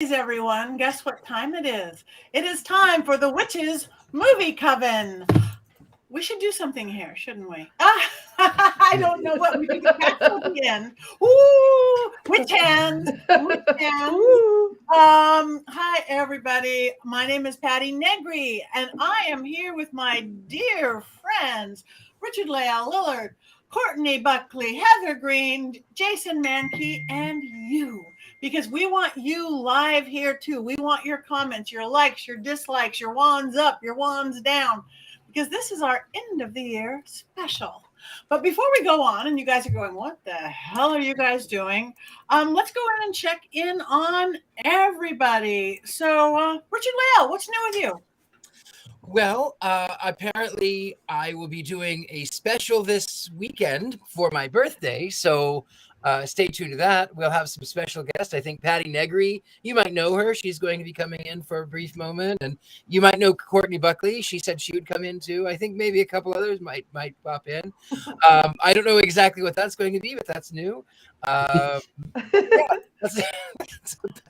Everyone, guess what time it is? It is time for the Witches Movie Coven. We should do something here, shouldn't we? I don't know what we could catch at the end. Ooh, witch hands, witch hands. Hi everybody. My name is Patti Negri, and I am here with my dear friends Richard-Lael Lillard, Courtney Buckley, Heather Greene, Jason Mankey, and you. Because we want you live here too. We want your comments, your likes, your dislikes, your wands up, your wands down, because this is our end of the year special. But before we go on, and you guys are going, what the hell are you guys doing? Let's go ahead and check in on everybody. So, Richard-Lael, what's new with you? Well, apparently I will be doing a special this weekend for my birthday. So stay tuned to that. We'll have some special guests. I think Patti Negri, you might know her. She's going to be coming in for a brief moment. And you might know Courtney Buckley. She said she would come in too. I think maybe a couple others might pop in. I don't know exactly what that's going to be, but that's new. Yeah, that's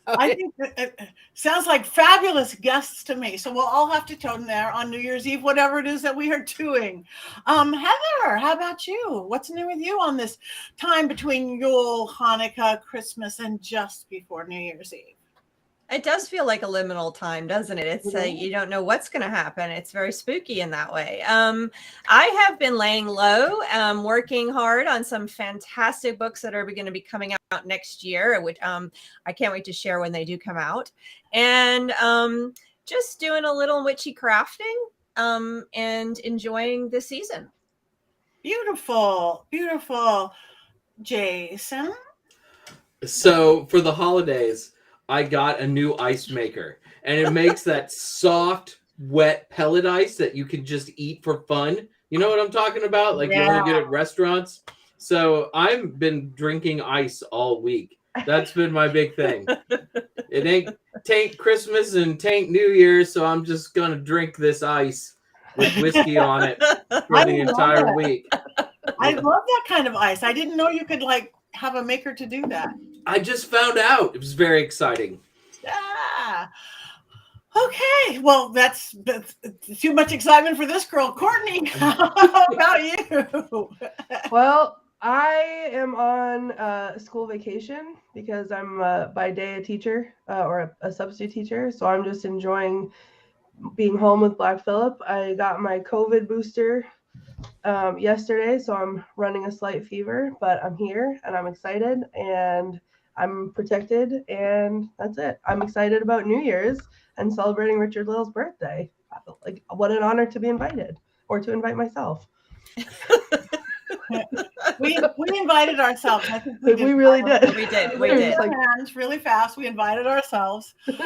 I think it sounds like fabulous guests to me. So we'll all have to tone there on New Year's Eve, whatever it is that we are doing. Heather, how about you? What's new with you on this time between Yule, Hanukkah, Christmas, and just before New Year's Eve? It does feel like a liminal time, doesn't it? It's you don't know what's going to happen. It's very spooky in that way. I have been laying low, working hard on some fantastic books that are going to be coming out next year, which I can't wait to share when they do come out. And just doing a little witchy crafting and enjoying the season. Beautiful, beautiful. Jason? So for the holidays, I got a new ice maker, and it makes that soft, wet pellet ice that you can just eat for fun. You know what I'm talking about? Like you only get at restaurants. So I've been drinking ice all week. That's been my big thing. It tain't Christmas and tain't New Year's, so I'm just gonna drink this ice with whiskey on it for the entire week. I love that kind of ice. I didn't know you could have a maker to do that. I just found out. It was very exciting. Yeah. Okay. Well, that's too much excitement for this girl. Courtney, how about you? Well, I am on school vacation because I'm by day a teacher or a substitute teacher. So I'm just enjoying being home with Black Phillip. I got my COVID booster yesterday, so I'm running a slight fever, but I'm here and I'm excited and I'm protected, and that's it. I'm excited about New Year's and celebrating Richard-Lael's birthday. Like, what an honor to be invited, or to invite myself. We invited ourselves. I think we really did. We did. Hands really fast. We invited ourselves. Yeah,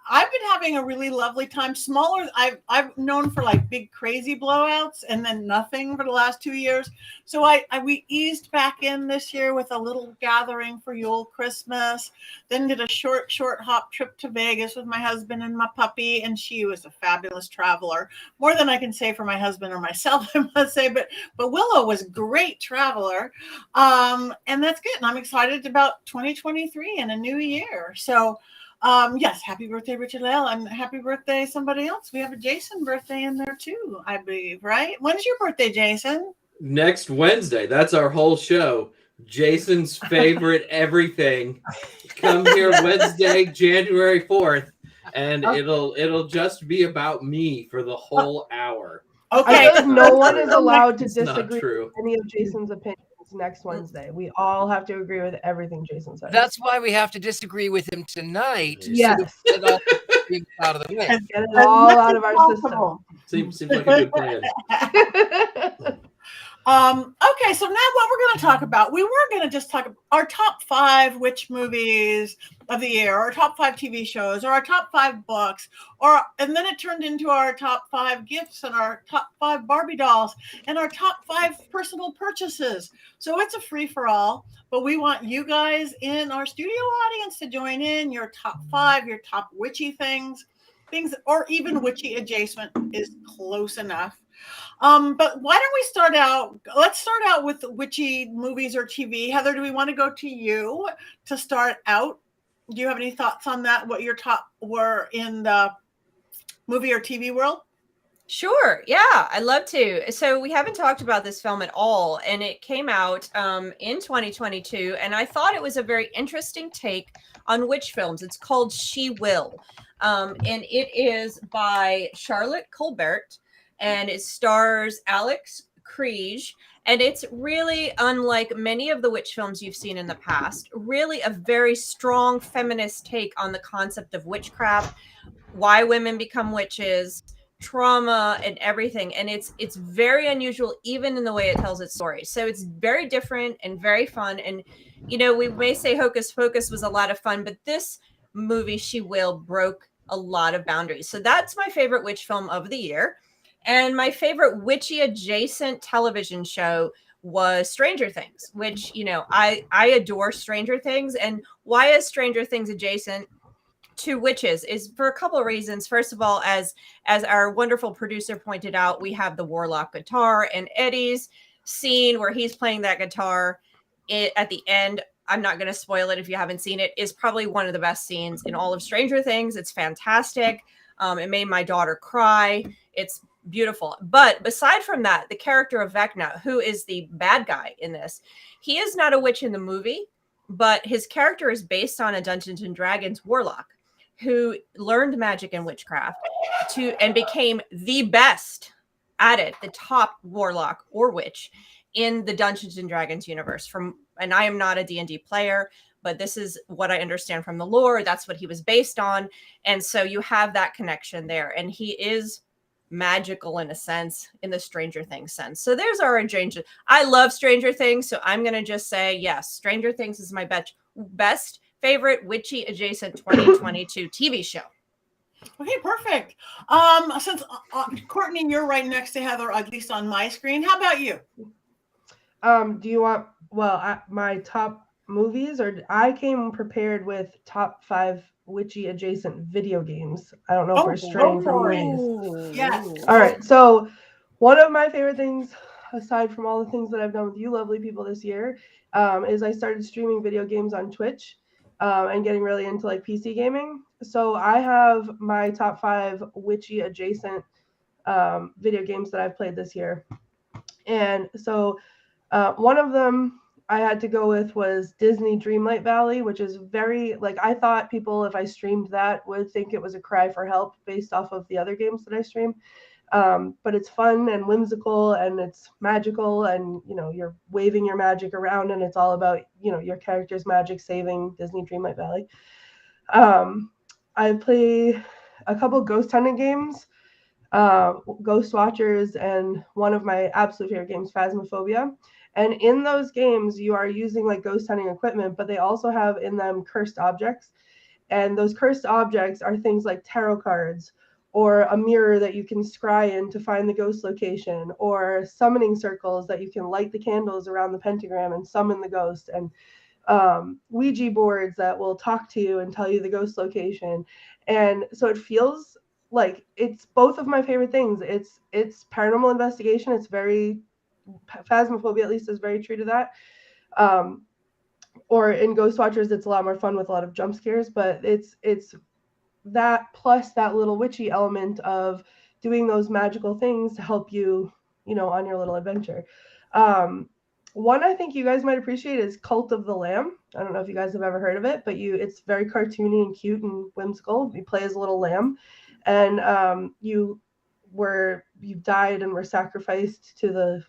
I've been having a really lovely time. Smaller. I've known for big crazy blowouts and then nothing for the last 2 years. So we eased back in this year with a little gathering for Yule, Christmas. Then did a short hop trip to Vegas with my husband and my puppy, and she was a fabulous traveler. More than I can say for my husband or myself, I must say. But Willow was a great traveler, and that's good. And I'm excited about 2023 and a new year. So, yes, happy birthday, Richard-Lael, and happy birthday, somebody else. We have a Jason birthday in there too, I believe, right? When's your birthday, Jason? Next Wednesday. That's our whole show. Jason's favorite everything. Come here Wednesday, January 4th, and it'll just be about me for the whole hour. Okay. No one is allowed to disagree with any of Jason's opinions next Wednesday. We all have to agree with everything Jason says. That's why we have to disagree with him tonight. Yes. So that it all out of the way. Get it all out of our system. Seems like a good plan. Okay, so now what we're going to talk about, we were going to just talk about our top 5 witch movies of the year, or top 5 TV shows, or our top 5 books, and then it turned into our top 5 gifts and our top 5 Barbie dolls and our top 5 personal purchases. So it's a free for all, but we want you guys in our studio audience to join in. Your top 5, your top witchy things, or even witchy adjacent is close enough. But why don't we start out? Let's start out with witchy movies or TV. Heather, do we want to go to you to start out? Do you have any thoughts on that? What your top were in the movie or TV world? Sure. Yeah, I'd love to. So we haven't talked about this film at all, and it came out in 2022, and I thought it was a very interesting take on witch films. It's called She Will, and it is by Charlotte Colbert, and it stars Alex Kriege, and it's really unlike many of the witch films you've seen in the past. Really a very strong feminist take on the concept of witchcraft, why women become witches, trauma, and everything. And it's very unusual even in the way it tells its story. So it's very different and very fun. And you know, we may say Hocus Pocus was a lot of fun, but this movie, She Will, broke a lot of boundaries. So that's my favorite witch film of the year. And my favorite witchy adjacent television show was Stranger Things, which, you know, I adore Stranger Things. And why is Stranger Things adjacent to witches is for a couple of reasons. First of all, as our wonderful producer pointed out, we have the Warlock guitar, and Eddie's scene where he's playing that guitar at the end, I'm not going to spoil it if you haven't seen it, is probably one of the best scenes in all of Stranger Things. It's fantastic. It made my daughter cry. It's beautiful. But beside from that, the character of Vecna, who is the bad guy in this, he is not a witch in the movie, but his character is based on a Dungeons and Dragons warlock who learned magic and witchcraft and became the best at it, the top warlock or witch in the Dungeons and Dragons universe. And I am not a D&D player, but this is what I understand from the lore. That's what he was based on. And so you have that connection there. And he is magical in a sense, in the Stranger Things sense. So there's our adjacent. I love Stranger Things, so I'm going to just say, yes, Stranger Things is my best favorite witchy adjacent 2022 TV show. Okay, perfect. Since Courtney, you're right next to Heather, at least on my screen. How about you? Do you want my top movies, or I came prepared with top 5 witchy adjacent video games. I don't know if we're straying from movies. Yes. All right. So one of my favorite things, aside from all the things that I've done with you lovely people this year, is I started streaming video games on Twitch. And getting really into like PC gaming. So I have my top 5 witchy adjacent video games that I've played this year. And so one of them I had to go with was Disney Dreamlight Valley, which is very, like, I thought people, if I streamed that, would think it was a cry for help based off of the other games that I stream. But it's fun and whimsical, and it's magical, and you know, you're waving your magic around, and it's all about, you know, your character's magic saving Disney Dreamlight Valley. I play a couple ghost hunting games, Ghost Watchers, and one of my absolute favorite games, Phasmophobia. And in those games, you are using like ghost hunting equipment, but they also have in them cursed objects. And those cursed objects are things like tarot cards, or a mirror that you can scry in to find the ghost location, or summoning circles that you can light the candles around the pentagram and summon the ghost, and Ouija boards that will talk to you and tell you the ghost location. And so it feels like it's both of my favorite things. It's paranormal investigation. It's very, Phasmophobia at least is very true to that. Or in Ghost Watchers, it's a lot more fun with a lot of jump scares, but it's that plus that little witchy element of doing those magical things to help you, you know, on your little adventure. One I think you guys might appreciate is Cult of the Lamb. I don't know if you guys have ever heard of it, but it's very cartoony and cute and whimsical. You play as a little lamb, and you died and were sacrificed to the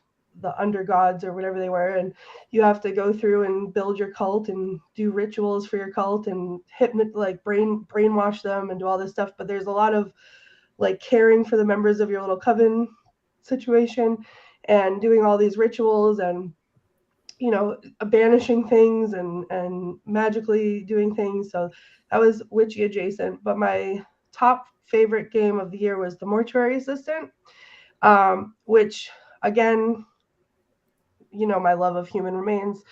undergods or whatever they were, and you have to go through and build your cult and do rituals for your cult and brainwash them and do all this stuff. But there's a lot of like caring for the members of your little coven situation and doing all these rituals and, you know, banishing things and magically doing things. So that was witchy adjacent. But my top favorite game of the year was The Mortuary Assistant, which again, you know, my love of human remains.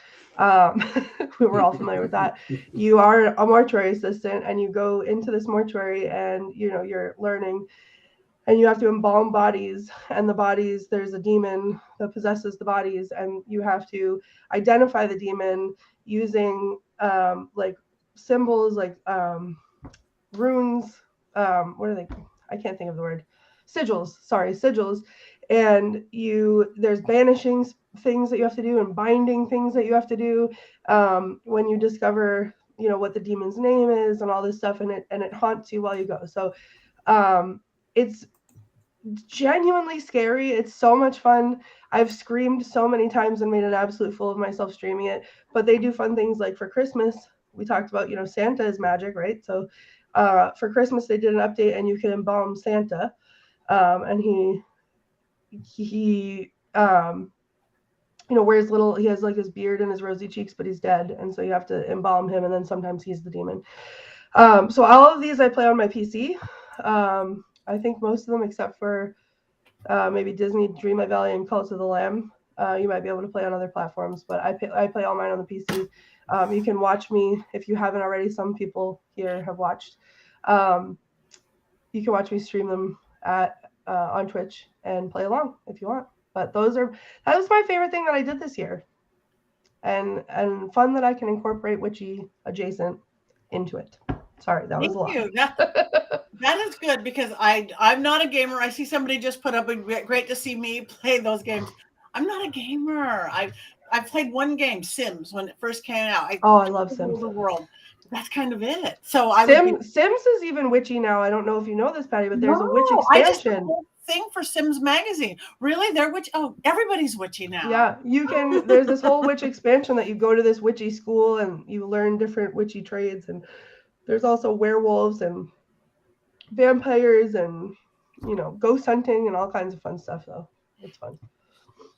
We were all familiar with that. You are a mortuary assistant, and you go into this mortuary, and you know, you're learning, and you have to embalm bodies, and the bodies, there's a demon that possesses the bodies, and you have to identify the demon using like symbols like runes. What are they? I can't think of the word. Sigils. Sorry, sigils. And there's banishing things that you have to do and binding things that you have to do when you discover, what the demon's name is and all this stuff, and it haunts you while you go. So it's genuinely scary. It's so much fun. I've screamed so many times and made an absolute fool of myself streaming it. But they do fun things like for Christmas, we talked about, Santa is magic, right? So for Christmas, they did an update and you can embalm Santa. And he wears he has like his beard and his rosy cheeks, but he's dead. And so you have to embalm him. And then sometimes he's the demon. So all of these I play on my PC. I think most of them, except for maybe Disney Dream of Valley and Cult of the Lamb, you might be able to play on other platforms. But I play all mine on the PC. You can watch me if you haven't already. Some people here have watched. You can watch me stream them on Twitch and play along if you want. But that was my favorite thing that I did this year, and fun that I can incorporate witchy adjacent into it. Sorry, that was a lot. Thank you. That is good because I'm not a gamer. I see somebody just put up great to see me play those games. I'm not a gamer. I've played one game, Sims, when it first came out. I love Sims. The world. That's kind of it. So Sims is even witchy now. I don't know if you know this, Patty, but there's a witch expansion. Thing for Sims magazine. Really? They're witchy? Oh, everybody's witchy now. Yeah, there's this whole witch expansion that you go to this witchy school and you learn different witchy trades, and there's also werewolves and vampires and ghost hunting and all kinds of fun stuff. Though it's fun.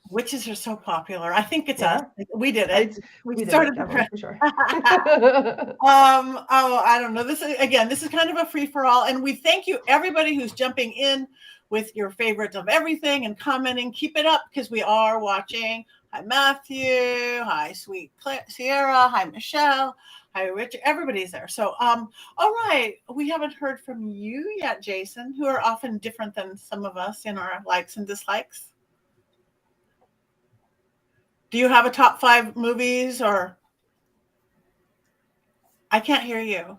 Witches are so popular. I think it's us. We did it. We started it, for sure. I don't know. This is kind of a free for all, and we thank you everybody who's jumping in with your favorites of everything and commenting. Keep it up because we are watching. Hi Matthew. Hi Sweet Sierra. Hi Michelle. Hi Richard. Everybody's there. So all right. We haven't heard from you yet, Jason, who are often different than some of us in our likes and dislikes. Do you have a top 5 movies or? I can't hear you.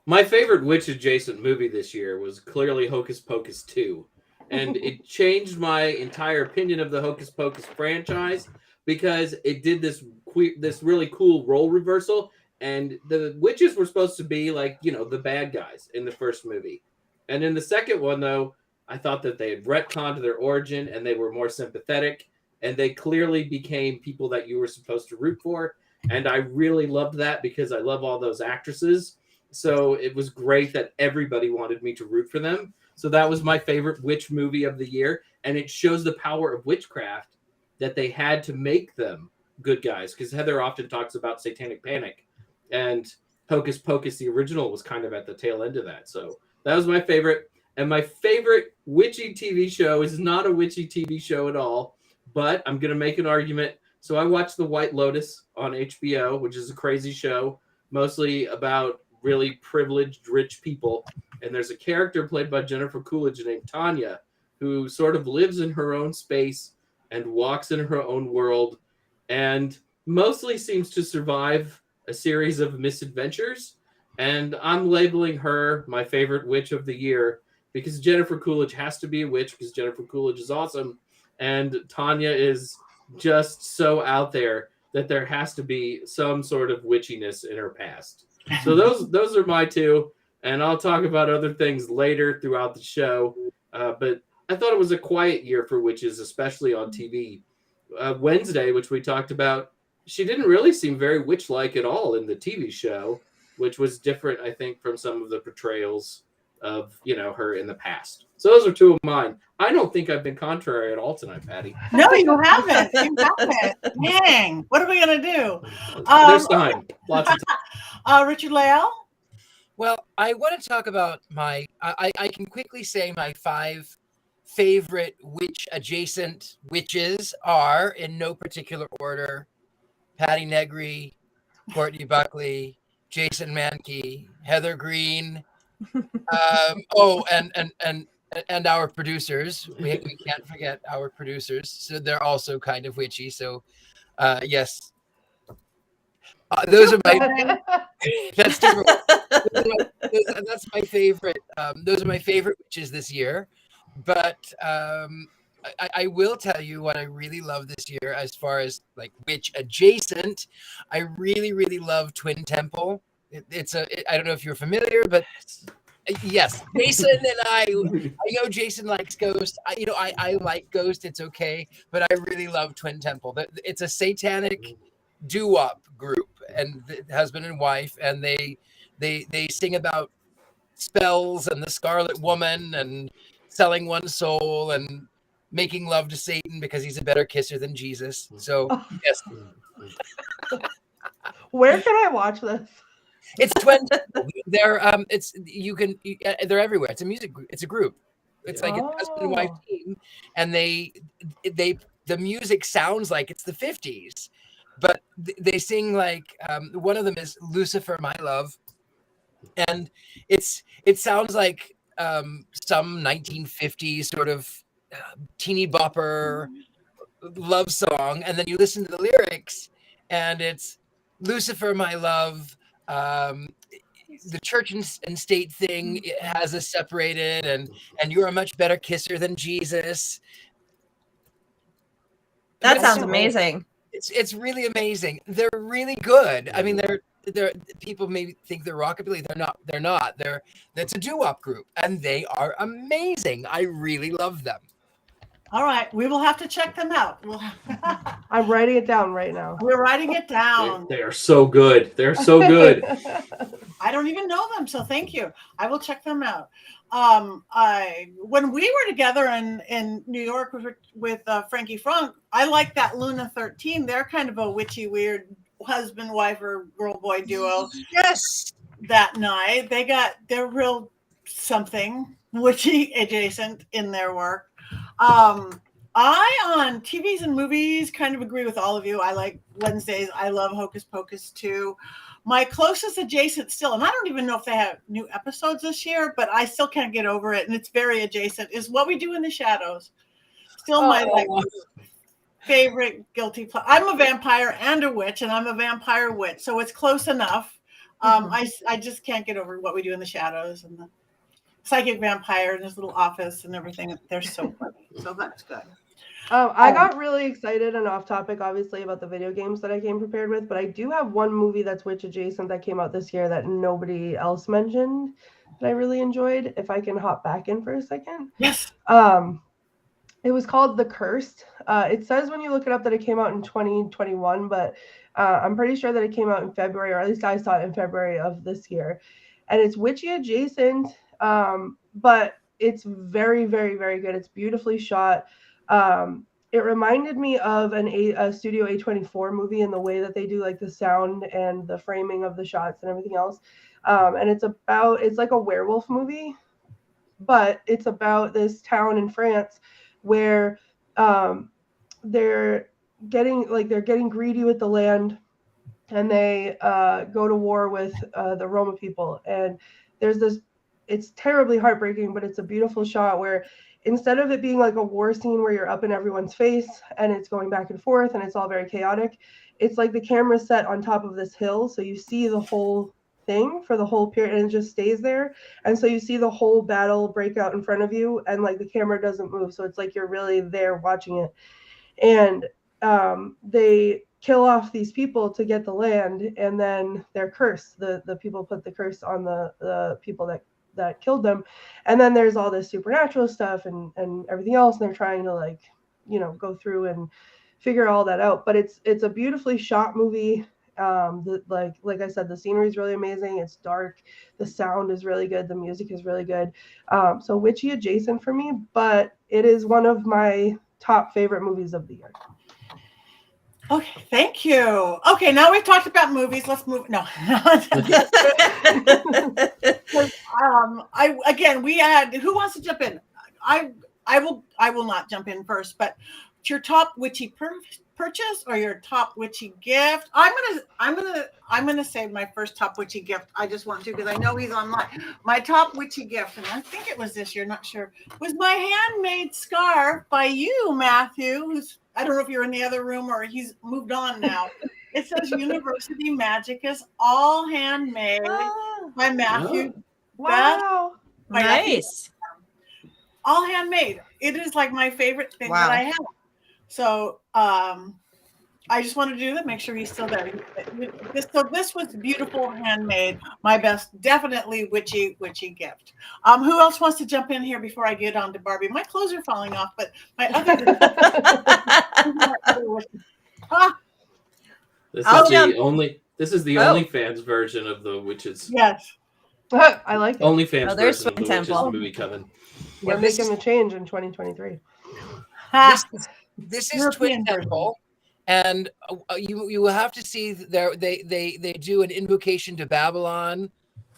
My favorite witch adjacent movie this year was clearly Hocus Pocus 2. And it changed my entire opinion of the Hocus Pocus franchise because it did this really cool role reversal. And the witches were supposed to be like, the bad guys in the first movie. And in the second one, though, I thought that they had retconned their origin and they were more sympathetic. And they clearly became people that you were supposed to root for. And I really loved that because I love all those actresses. So it was great that everybody wanted me to root for them. So that was my favorite witch movie of the year. And it shows the power of witchcraft that they had to make them good guys. Because Heather often talks about Satanic Panic. And Hocus Pocus, the original, was kind of at the tail end of that. So that was my favorite. And my favorite witchy TV show is not a witchy TV show at all. But I'm going to make an argument. So I watched The White Lotus on HBO, which is a crazy show, mostly about really privileged, rich people. And there's a character played by Jennifer Coolidge named Tanya, who sort of lives in her own space and walks in her own world and mostly seems to survive a series of misadventures. And I'm labeling her my favorite witch of the year because Jennifer Coolidge has to be a witch because Jennifer Coolidge is awesome. And Tanya is just so out there that there has to be some sort of witchiness in her past. So those are my two. And I'll talk about other things later throughout the show. But I thought it was a quiet year for witches, especially on TV. Wednesday, which we talked about, she didn't really seem very witch-like at all in the TV show, which was different, I think, from some of the portrayals of her in the past. So those are two of mine. I don't think I've been contrary at all tonight, Patty. No, you haven't. You haven't. Dang. What are we gonna do? There's time. Lots of time. Richard-Lael? Well, I want to talk about I can quickly say my 5 favorite witch adjacent witches are, in no particular order, Patti Negri, Courtney Buckley, Jason Mankey, Heather Greene, and our producers. We can't forget our producers. So they're also kind of witchy. So yes. Those are my. That's different. That's my favorite. Those are my favorite witches this year. But I will tell you what I really love this year, as far as like witch adjacent. I really love Twin Temple. I don't know if you're familiar, but yes, Jason and I know Jason likes Ghost. I like Ghost. It's okay, but I really love Twin Temple. It's a satanic doo-wop group, and the husband and wife, and they sing about spells and the Scarlet Woman and selling one's soul and making love to Satan because he's a better kisser than Jesus. So yes, Where can I watch this? it's 20. They're they're everywhere. It's a music group. It's a group. It's like a husband and wife team, and the music sounds like it's the 50s, but they sing like one of them is Lucifer, My Love, and it sounds like some 1950s sort of teeny bopper love song, and then you listen to the lyrics, and it's Lucifer, my love. The church and state thing has us separated, and you're a much better kisser than Jesus. That sounds amazing. It's really amazing. They're really good. I mean, they're people may think they're rockabilly. They're not. That's a doo-wop group, and they are amazing. I really love them. All right, we will have to check them out. I'm writing it down right now. We're writing it down. They are so good. They're so good. I don't even know them, so thank you. I will check them out. When we were together in New York with Frankie Frank, I like that Luna 13. They're kind of a witchy, weird husband, wife, or girl, boy duo. Yes. That night, they're real something witchy adjacent in their work. I on TVs and movies kind of agree with all of you. I like Wednesdays. I love Hocus Pocus too. My closest adjacent still, and I don't even know if they have new episodes this year, but I still can't get over it, and it's very adjacent, is What We Do in the Shadows. Still my favorite guilty pleasure. I'm a vampire and a witch, and I'm a vampire witch, so it's close enough. I just can't get over What We Do in the Shadows and the psychic vampire in his little office and everything. They're so funny. So that's good. I got really excited and off topic, obviously, about the video games that I came prepared with, but I do have one movie that's witch adjacent that came out this year that nobody else mentioned that I really enjoyed. If I can hop back in for a second. Yes. It was called The Cursed. It says when you look it up that it came out in 2021, but I'm pretty sure that it came out in February, or at least I saw it in February of this year. And it's witchy adjacent, but it's very, very, very good. It's beautifully shot. It reminded me of a Studio A24 movie in the way that they do like the sound and the framing of the shots and everything else. And it's like a werewolf movie, but it's about this town in France where they're getting greedy with the land, and they go to war with the Roma people. And there's this, it's terribly heartbreaking, but it's a beautiful shot where instead of it being like a war scene where you're up in everyone's face and it's going back and forth and it's all very chaotic, it's like the camera's set on top of this hill, so you see the whole thing for the whole period, and it just stays there. And so you see the whole battle break out in front of you, and like the camera doesn't move, so it's like you're really there watching it. And they kill off these people to get the land, and then they're cursed. The people put the curse on the people that killed them. And then there's all this supernatural stuff and everything else, and they're trying to go through and figure all that out. But it's a beautifully shot movie. Like I said, the scenery is really amazing. It's dark, the sound is really good, the music is really good. So witchy adjacent for me, but it is one of my top favorite movies of the year. Okay, thank you. Okay, now we've talked about movies. Let's move. No. We had. Who wants to jump in? I will not jump in first. But it's your top witchy purchase or your top witchy gift? I'm gonna say my first top witchy gift. I just want to because I know he's online. My top witchy gift, and I think it was this year. Not sure. Was my handmade scarf by you, Matthew, who's. I don't know if you're in the other room or he's moved on now. It says University Magicus, all handmade Oh, by Matthew. Wow. By nice. all handmade. It is like my favorite thing Wow. that I have. So I just wanted to do that, make sure he's still there. This was beautiful, handmade. My best, definitely witchy gift. Who else wants to jump in here before I get on to Barbie? My clothes are falling off, but my other This is the OnlyFans version of the witches. Yes. I like it. OnlyFans Oh, there's version of the Swing witches Temple. movie Coven. We're making the change in 2023. This is European Twin Temple, and you will have to see they do an invocation to Babylon,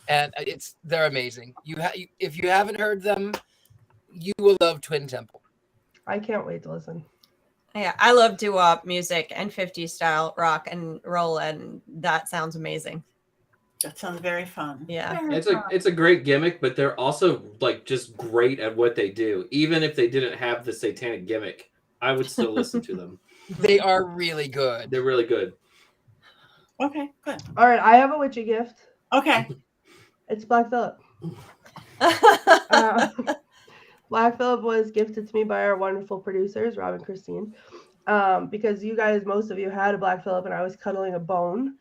and they're amazing. If you haven't heard them, you will love Twin Temple. I can't wait to listen. Yeah, I love doo-wop music and 50s style rock and roll, and that sounds amazing. That sounds very fun. Yeah. It's a great gimmick, but they're also like just great at what they do. Even if they didn't have the satanic gimmick, I would still listen to them. They are really good. They're really good. Okay, good. All right, I have a witchy gift. Okay. It's Black Phillip. Black Phillip was gifted to me by our wonderful producers, Rob and Christine, because you guys, most of you had a Black Phillip, and I was cuddling a bone.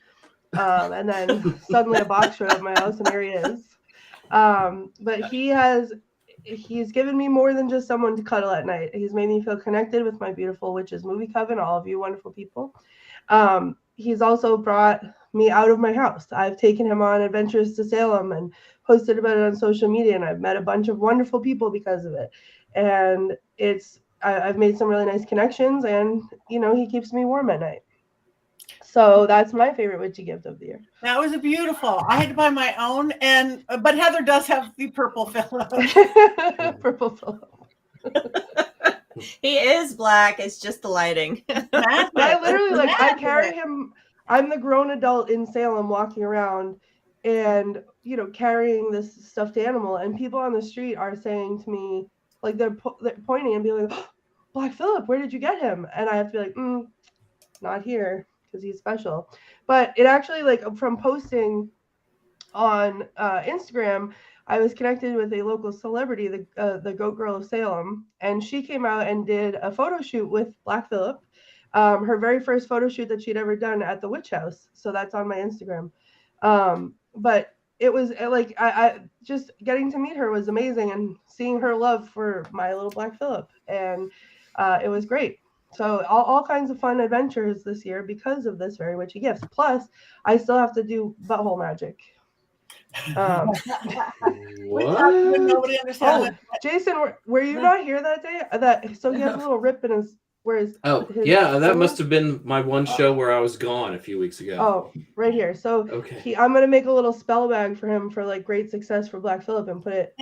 And then suddenly a box showed up at my house, and here he is. But he's given me more than just someone to cuddle at night. He's made me feel connected with my beautiful witches movie Coven, all of you wonderful people. He's also brought me out of my house. I've taken him on adventures to Salem and posted about it on social media, and I've met a bunch of wonderful people because of it. And I've made some really nice connections, and he keeps me warm at night. So that's my favorite witchy gift of the year. That was beautiful. I had to buy my own, but Heather does have the purple Phillip. Purple Phillip. He is black. It's just the lighting. I literally I carry him. I'm the grown adult in Salem walking around and carrying this stuffed animal, and people on the street are saying to me, like they're pointing and being like, oh, Black Phillip, where did you get him? And I have to be like, not here, because he's special. But it actually, from posting on Instagram, I was connected with a local celebrity, the Goat Girl of Salem, and she came out and did a photo shoot with Black Phillip, her very first photo shoot that she'd ever done at the Witch House. So that's on my Instagram. But it was I just getting to meet her was amazing, and seeing her love for my little Black Phillip, and it was great. So all kinds of fun adventures this year because of this very witchy gift. Plus, I still have to do butthole magic. What? Nobody understands. Jason, were you not here that day? So he has a little rip in his. That must have been my one show where I was gone a few weeks ago. Oh, right here. So okay. I'm gonna make a little spell bag for him for great success for Black Phillip and put it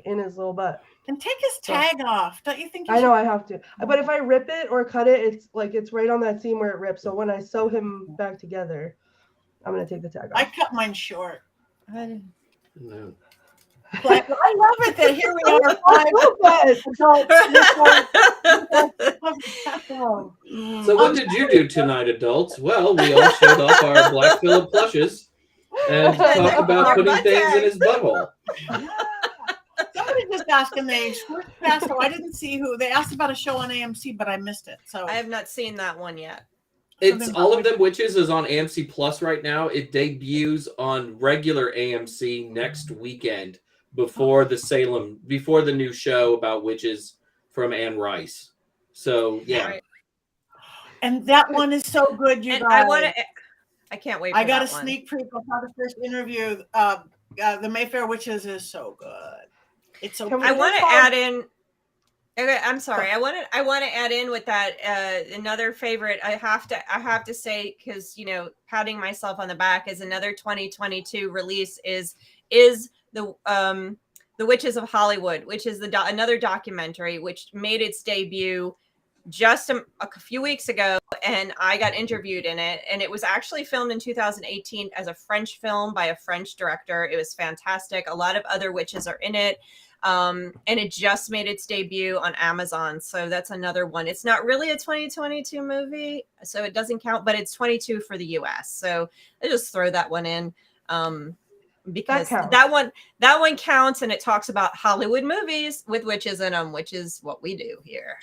in his little butt. And take his tag off. Don't you think? I know I have to, but if I rip it or cut it, it's right on that seam where it rips. So when I sew him back together, I'm gonna take the tag off. I cut mine short. No. But I love it that here we are. So what did you do tonight, adults? Well, we all showed off our Black Phillip plushes and talked about putting things in his butthole. Somebody just asked, and they switched past. So I didn't see who. They asked about a show on AMC, but I missed it. So I have not seen that one yet. It's All of Them Witches is on AMC Plus right now. It debuts on regular AMC next weekend before the new show about witches from Anne Rice. So yeah. Right. And that one is so good, you And guys. I can't wait. I got a sneak peek of how the first interview. The Mayfair Witches is so good. It's so. I want to add in. Okay, I'm sorry. I want to add in with that another favorite. I have to say, because patting myself on the back is another 2022 release is the Witches of Hollywood, which is another documentary which made its debut just a few weeks ago, and I got interviewed in it, and it was actually filmed in 2018 as a French film by a French director. It was fantastic. A lot of other witches are in it. And it just made its debut on Amazon. So that's another one. It's not really a 2022 movie, so it doesn't count, but it's 22 for the US. So I just throw that one in. Because that one counts, and it talks about Hollywood movies with witches in them, which is what we do here.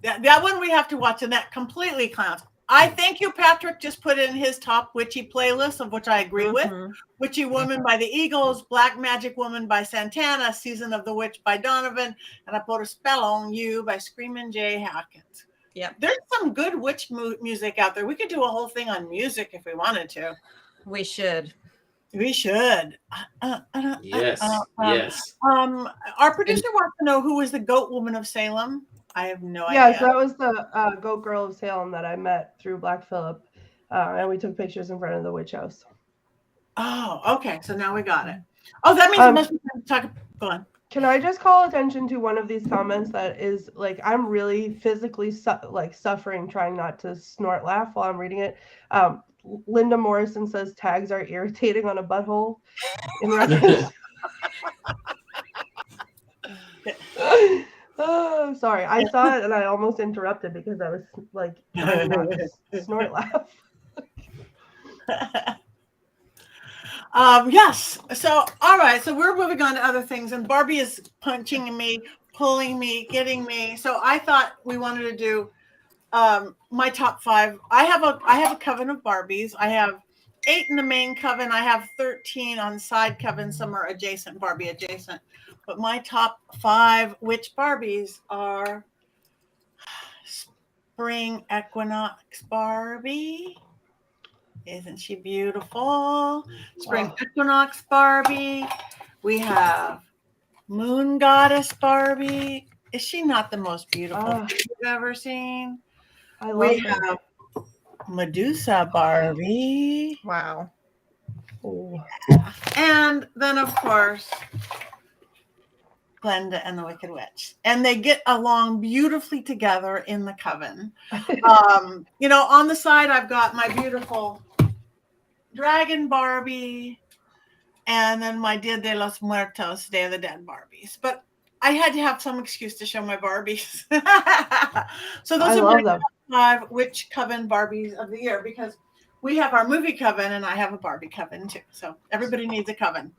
That one we have to watch, and that completely counts. I thank you, Patrick just put in his top witchy playlist, of which I agree with. Witchy Woman by the Eagles, Black Magic Woman by Santana, Season of the Witch by Donovan, and I Put a Spell on You by Screamin' Jay Hawkins. Yeah, there's some good witch music out there. We could do a whole thing on music if we wanted to. We should. We should. Yes. Yes. Our producer wants to know who was the goat woman of Salem. I have no idea. Yes, that was the goat girl of Salem that I met through Black Phillip, and we took pictures in front of the witch house. Oh, okay. So now we got it. Oh, that means we must be talking. Go on. Can I just call attention to one of these comments that is like, I'm really physically suffering trying not to snort laugh while I'm reading it. Linda Morrison says tags are irritating on a butthole in reference. Oh, sorry. I saw it and I almost interrupted because I was like trying not to snort laugh. Yes. So, all right. So we're moving on to other things, and Barbie is punching me, pulling me, getting me. So I thought we wanted to do my top 5. I have a coven of Barbies. I have 8 in the main coven. I have 13 on side coven. Some are adjacent, Barbie adjacent. But my top 5 witch Barbies are Spring Equinox Barbie. Isn't she beautiful? Spring Equinox Barbie. We have Moon Goddess Barbie. Is she not the most beautiful thing you've ever seen? We have Medusa Barbie. Wow. Oh. And then, of course, Glenda and the Wicked Witch. And they get along beautifully together in the coven. On the side, I've got my beautiful Dragon Barbie, and then my Dia de los Muertos, Day of the Dead Barbies. But I had to have some excuse to show my Barbies. So those are my 5 witch coven Barbies of the year, because we have our movie coven and I have a Barbie coven too. So everybody needs a coven.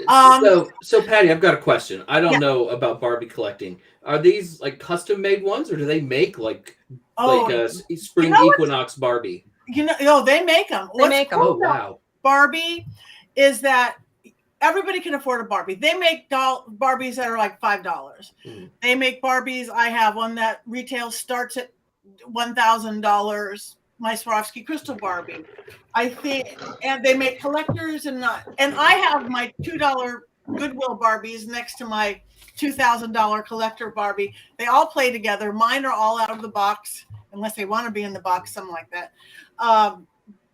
So Patty, I've got a question. I don't know about Barbie collecting. Are these like custom made ones, or do they make like a Spring Equinox Barbie? They make them. They make them. Oh, wow. Barbie is that everybody can afford a Barbie. They make Barbies that are like $5. They make Barbies. I have one that retail starts at $1,000. My Swarovski crystal Barbie, I think, and they make collectors and I have my $2 Goodwill Barbies next to my $2,000 collector Barbie. They all play together. Mine are all out of the box, unless they want to be in the box, something like that.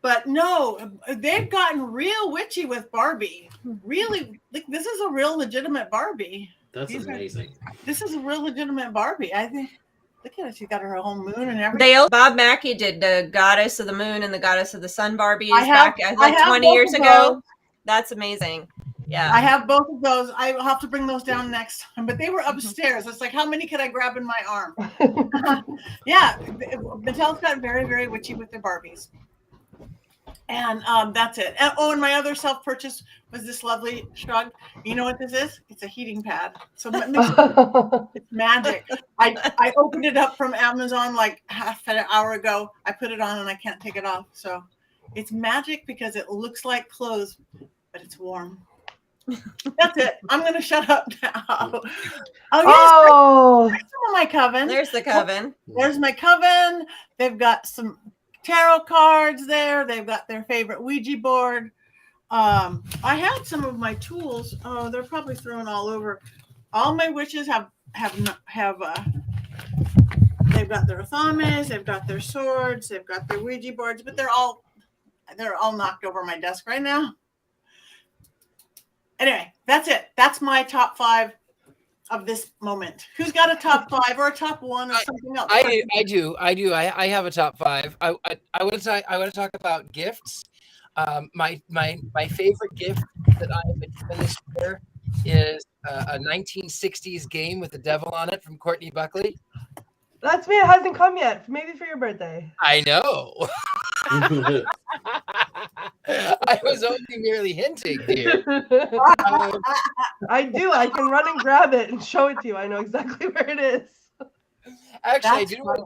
But no, they've gotten real witchy with Barbie. Really, this is a real legitimate Barbie. That's amazing. This is a real legitimate Barbie, I think. Look at her. She got her own moon and everything. Bob Mackie did the Goddess of the Moon and the Goddess of the Sun Barbies back 20 years ago. That's amazing. Yeah. I have both of those. I will have to bring those down next time, but they were upstairs. It's like, how many could I grab in my arm? Yeah. Mattel's got very, very witchy with their Barbies. And that's it. And my other self-purchase was this lovely shrug. You know what this is? It's a heating pad. So it's magic. I opened it up from Amazon like half an hour ago. I put it on and I can't take it off. So it's magic because it looks like clothes, but it's warm. That's it. I'm going to shut up now. Oh, yes. There's my coven. There's the coven. There's my coven. They've got some tarot cards there. They've got their favorite Ouija board. I had some of my tools. Oh, they're probably thrown all over. All my witches have they've got their thames, they've got their swords, they've got their Ouija boards, but they're all knocked over my desk right now. Anyway, that's it. That's my top 5 of this moment. Who's got a top 5 or a top 1 or something else? I do. I have a top 5. I want to talk about gifts. My favorite gift that I have been given this year is a 1960s game with the devil on it from Courtney Buckley? That's me. It hasn't come yet. Maybe for your birthday. I know. I was only merely hinting here. I do. I can run and grab it and show it to you. I know exactly where it is. Actually, That's funny.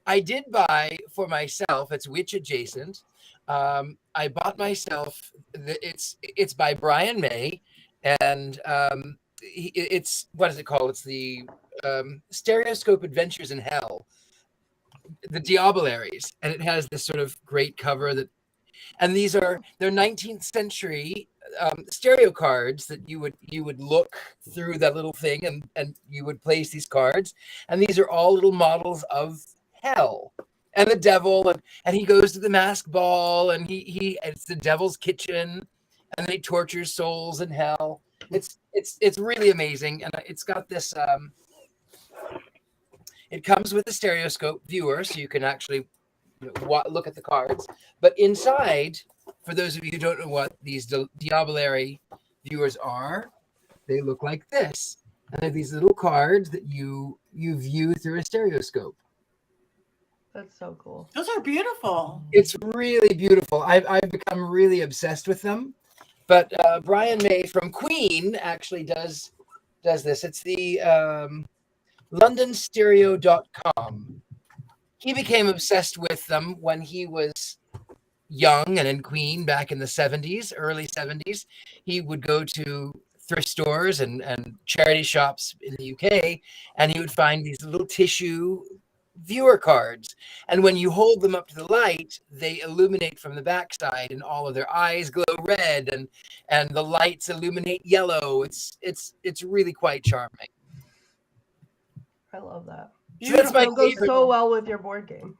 I did buy for myself. It's witch adjacent. I bought myself. It's by Brian May, and it's what is it called? It's the Stereoscope Adventures in Hell, the Diabolaries, and it has this sort of great cover and they're 19th century stereo cards that you would look through that little thing and you would place these cards, and these are all little models of hell and the devil, and he goes to the mask ball, and it's the devil's kitchen, and they torture souls in hell. It's really amazing, and it's got this it comes with a stereoscope viewer, so you can actually look at the cards. But inside, for those of you who don't know what these Diabolary viewers are, they look like this. And they're these little cards that you view through a stereoscope. That's so cool. Those are beautiful. It's really beautiful. I've become really obsessed with them. But Brian May from Queen actually does this. It's the LondonStereo.com. He became obsessed with them when he was young and in Queen back in the 70s, early 70s. He would go to thrift stores and charity shops in the UK, and he would find these little tissue viewer cards. And when you hold them up to the light, they illuminate from the backside, and all of their eyes glow red, and the lights illuminate yellow. It's really quite charming. I love that. So that's my It'll go favorite. so well with your board game.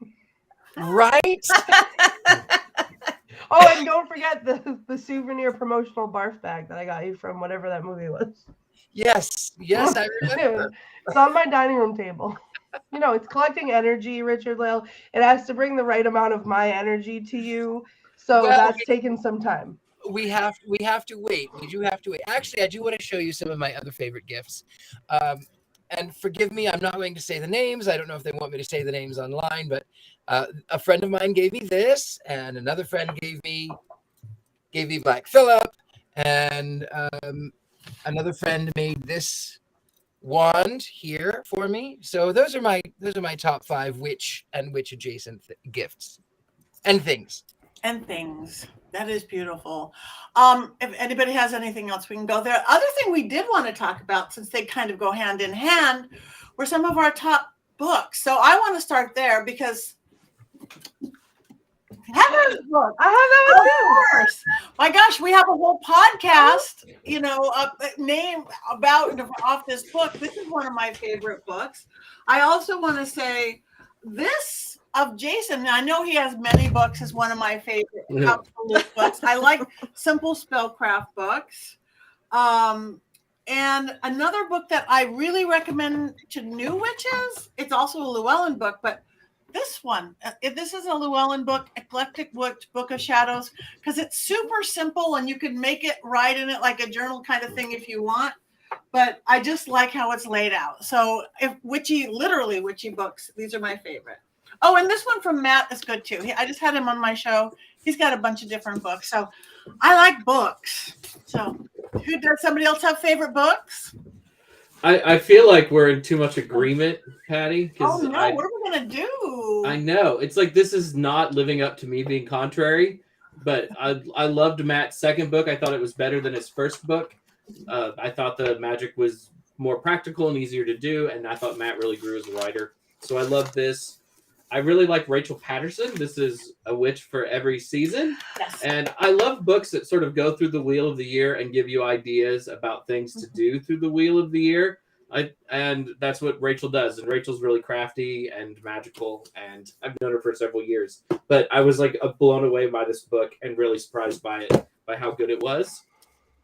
Right? Oh, and don't forget the souvenir promotional barf bag that I got you from whatever that movie was. Yes, I remember. It's on my dining room table. You know, it's collecting energy, Richard-Lael. It has to bring the right amount of my energy to you. So that's taken some time. We have to wait. We do have to wait. Actually, I do want to show you some of my other favorite gifts. And forgive me, I'm not going to say the names. I don't know if they want me to say the names online, but a friend of mine gave me this, and another friend gave me Black Phillip, and another friend made this wand here for me. So those are my top 5 witch and witch adjacent gifts and things. That is beautiful. If anybody has anything else, we can go there. Other thing we did want to talk about, since they kind of go hand in hand, were some of our top books. So I want to start there because Heather's book. I have that one too. Of course. My gosh, we have a whole podcast, name about off this book. This is one of my favorite books. I also want to say this of Jason. I know he has many books, is one of my favorite absolute books. I like simple spellcraft books. And another book that I really recommend to new witches, it's also a Llewellyn book, but this one, this is a Llewellyn book, Eclectic Book of Shadows, because it's super simple and you can make it write in it like a journal kind of thing if you want. But I just like how it's laid out. So if literally witchy books, these are my favorite. Oh, and this one from Matt is good too. I just had him on my show. He's got a bunch of different books. So I like books. So does somebody else have favorite books? I feel like we're in too much agreement, Patty. Oh no, what are we gonna do? I know. It's like this is not living up to me being contrary, but I loved Matt's second book. I thought it was better than his first book. I thought the magic was more practical and easier to do, and I thought Matt really grew as a writer. So I love this. I really like Rachel Patterson. This is A Witch for Every Season. Yes. And I love books that sort of go through the wheel of the year and give you ideas about things to do through the wheel of the year. And that's what Rachel does. And Rachel's really crafty and magical. And I've known her for several years. But I was like blown away by this book and really surprised by it, by how good it was.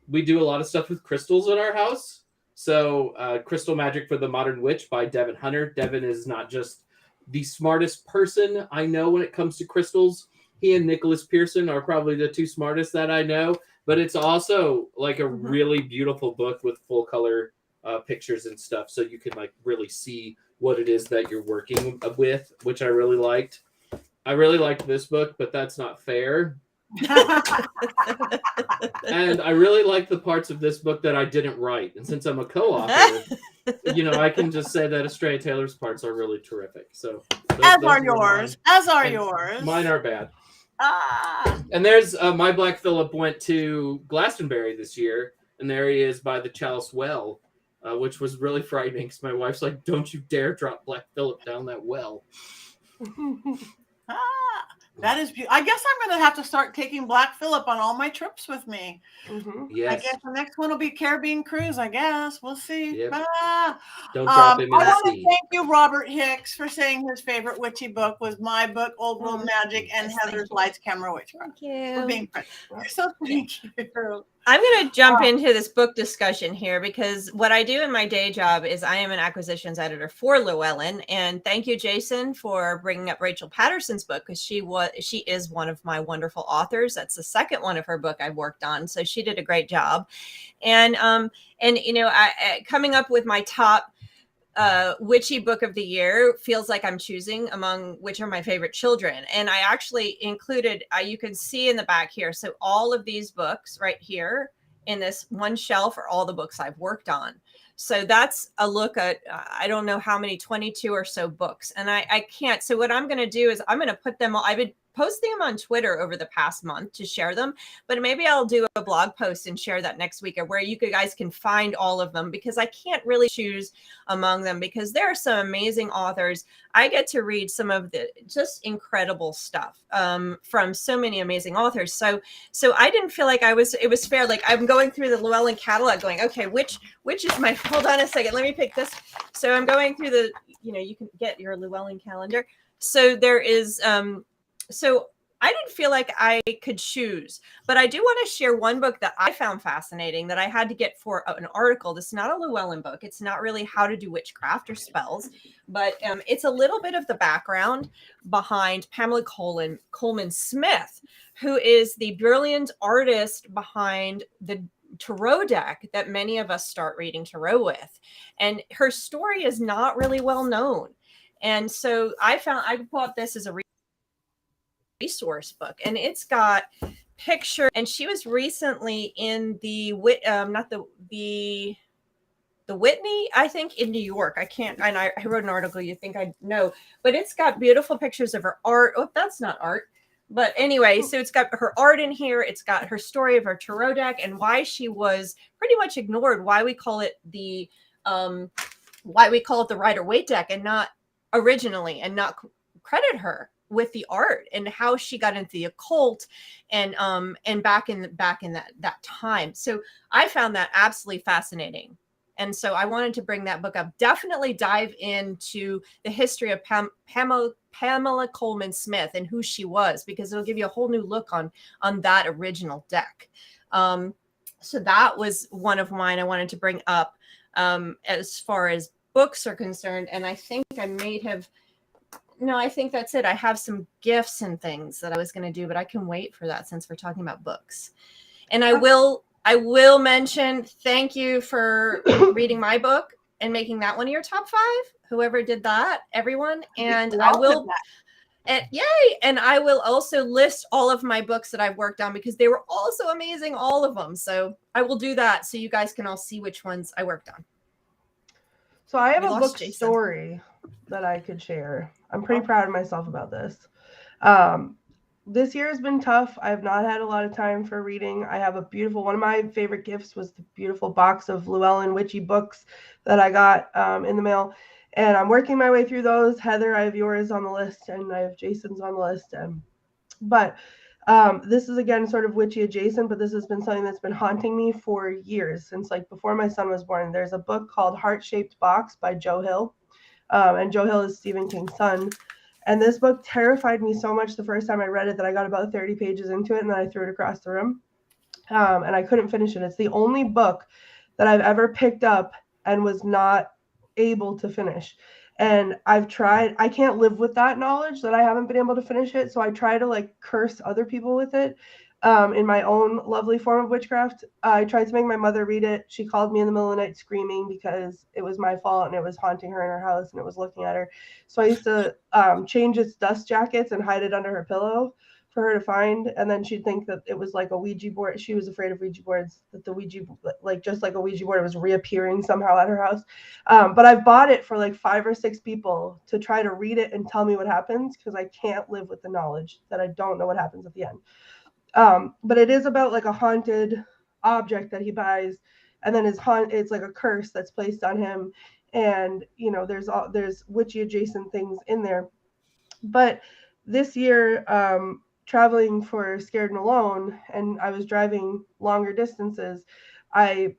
We do a lot of stuff with crystals in our house. So Crystal Magic for the Modern Witch by Devin Hunter. Devin is not just the smartest person I know when it comes to crystals. He and Nicholas Pearson are probably the two smartest that I know. but it's also like a Mhm. really beautiful book with full color pictures and stuff, so you can like really see what it is that you're working with, which I really liked. I really liked this book, but that's not fair. And I really like the parts of this book that I didn't write. And since I'm a co-author, I can just say that Estrella Taylor's parts are really terrific. So As those are were yours. mine. As are And yours. Mine are bad. Ah. And there's My Black Phillip went to Glastonbury this year, and there he is by the Chalice Well, which was really frightening because my wife's like, "Don't you dare drop Black Phillip down that well." That is beautiful. I guess I'm going to have to start taking Black Phillip on all my trips with me. Yes. I guess the next one will be Caribbean Cruise, I guess. We'll see. Yep. Don't drop him in I the want to sea. thank you, Robert Hicks, for saying his favorite witchy book was my book, Old World Magic, and Yes, Heather's Lights, Camera, Witchcraft. Thank For you. being friends. So thank you. I'm going to jump into this book discussion here because what I do in my day job is I am an acquisitions editor for Llewellyn. And thank you, Jason, for bringing up Rachel Patterson's book because she is one of my wonderful authors. That's the second one of her book I've worked on. So she did a great job. And I coming up with my top witchy book of the year feels like I'm choosing among which are my favorite children. And I actually included, you can see in the back here. So all of these books right here in this one shelf are all the books I've worked on. So that's a look at, I don't know how many, 22 or so books. And I can't. So what I'm going to do is I'm going to put them all, I've been posting them on Twitter over the past month to share them, but maybe I'll do a blog post and share that next week where you guys can find all of them because I can't really choose among them because there are some amazing authors. I get to read some of the just incredible stuff from so many amazing authors. So I didn't feel like it was fair. Like I'm going through the Llewellyn catalog going, okay, which is my, hold on a second, let me pick this. So I'm going through the, you can get your Llewellyn calendar. So there is, so I didn't feel like I could choose, but I do want to share one book that I found fascinating that I had to get for an article. This is not a Llewellyn book. It's not really how to do witchcraft or spells, but it's a little bit of the background behind Pamela Coleman Smith, who is the brilliant artist behind the tarot deck that many of us start reading tarot with. And her story is not really well known. And so I bought this as a resource book, and it's got picture, and she was recently in the Whitney, I think, in New York. I wrote an article, you think I know, but it's got beautiful pictures of her art. Oh, that's not art. But anyway, so it's got her art in here. It's got her story of her tarot deck and why she was pretty much ignored, why we call it the Rider-Waite deck and not originally, and not credit her with the art and how she got into the occult and back in that time. So I found that absolutely fascinating. And so I wanted to bring that book up. Definitely dive into the history of Pamela Coleman Smith and who she was, because it'll give you a whole new look on that original deck. So that was one of mine I wanted to bring up as far as books are concerned. And I think I may have, no, I think that's it. I have some gifts and things that I was going to do, but I can wait for that since we're talking about books. And I will mention, thank you for reading my book and making that one of your top 5. Whoever did that, everyone. And I will, yay! And I will also list all of my books that I've worked on because they were all so amazing, all of them. So I will do that so you guys can all see which ones I worked on. So I have a book story that I could share. I'm pretty proud of myself about this. This year has been tough. I have not had a lot of time for reading. I have one of my favorite gifts was the beautiful box of Llewellyn witchy books that I got in the mail. And I'm working my way through those. Heather, I have yours on the list and I have Jason's on the list. But this is again sort of witchy adjacent, but this has been something that's been haunting me for years, since like before my son was born. There's a book called Heart-Shaped Box by Joe Hill. And Joe Hill is Stephen King's son. And this book terrified me so much the first time I read it that I got about 30 pages into it and then I threw it across the room. And I couldn't finish it. It's the only book that I've ever picked up and was not able to finish. And I've tried, I can't live with that knowledge that I haven't been able to finish it. So I try to like curse other people with it. in my own lovely form of witchcraft. I tried to make my mother read it. She called me in the middle of the night screaming because it was my fault and it was haunting her in her house and it was looking at her. So I used to change its dust jackets and hide it under her pillow for her to find. And then she'd think that it was like a Ouija board. She was afraid of Ouija boards, that the Ouija, like just like a Ouija board, was reappearing somehow at her house. But I bought it for like 5 or 6 people to try to read it and tell me what happens, because I can't live with the knowledge that I don't know what happens at the end. But it is about like a haunted object that he buys, and then it's like a curse that's placed on him, and you know there's witchy adjacent things in there. But this year, traveling for Scared and Alone, and I was driving longer distances, I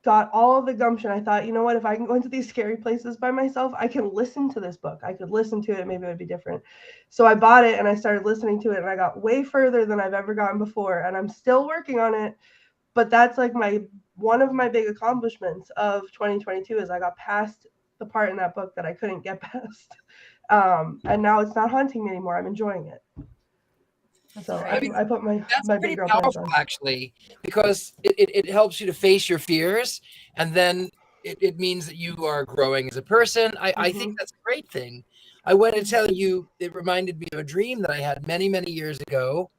got all of the gumption. I thought, you know what, if I can go into these scary places by myself, I can listen to this book. I could listen to it. Maybe it would be different. So I bought it and I started listening to it, and I got way further than I've ever gotten before. And I'm still working on it. But that's like one of my big accomplishments of 2022 is I got past the part in that book that I couldn't get past. And now it's not haunting me anymore. I'm enjoying it. So I put my big girl pants on. Actually, because it helps you to face your fears, and then it means that you are growing as a person. I think that's a great thing. I want to tell you, it reminded me of a dream that I had many, many years ago.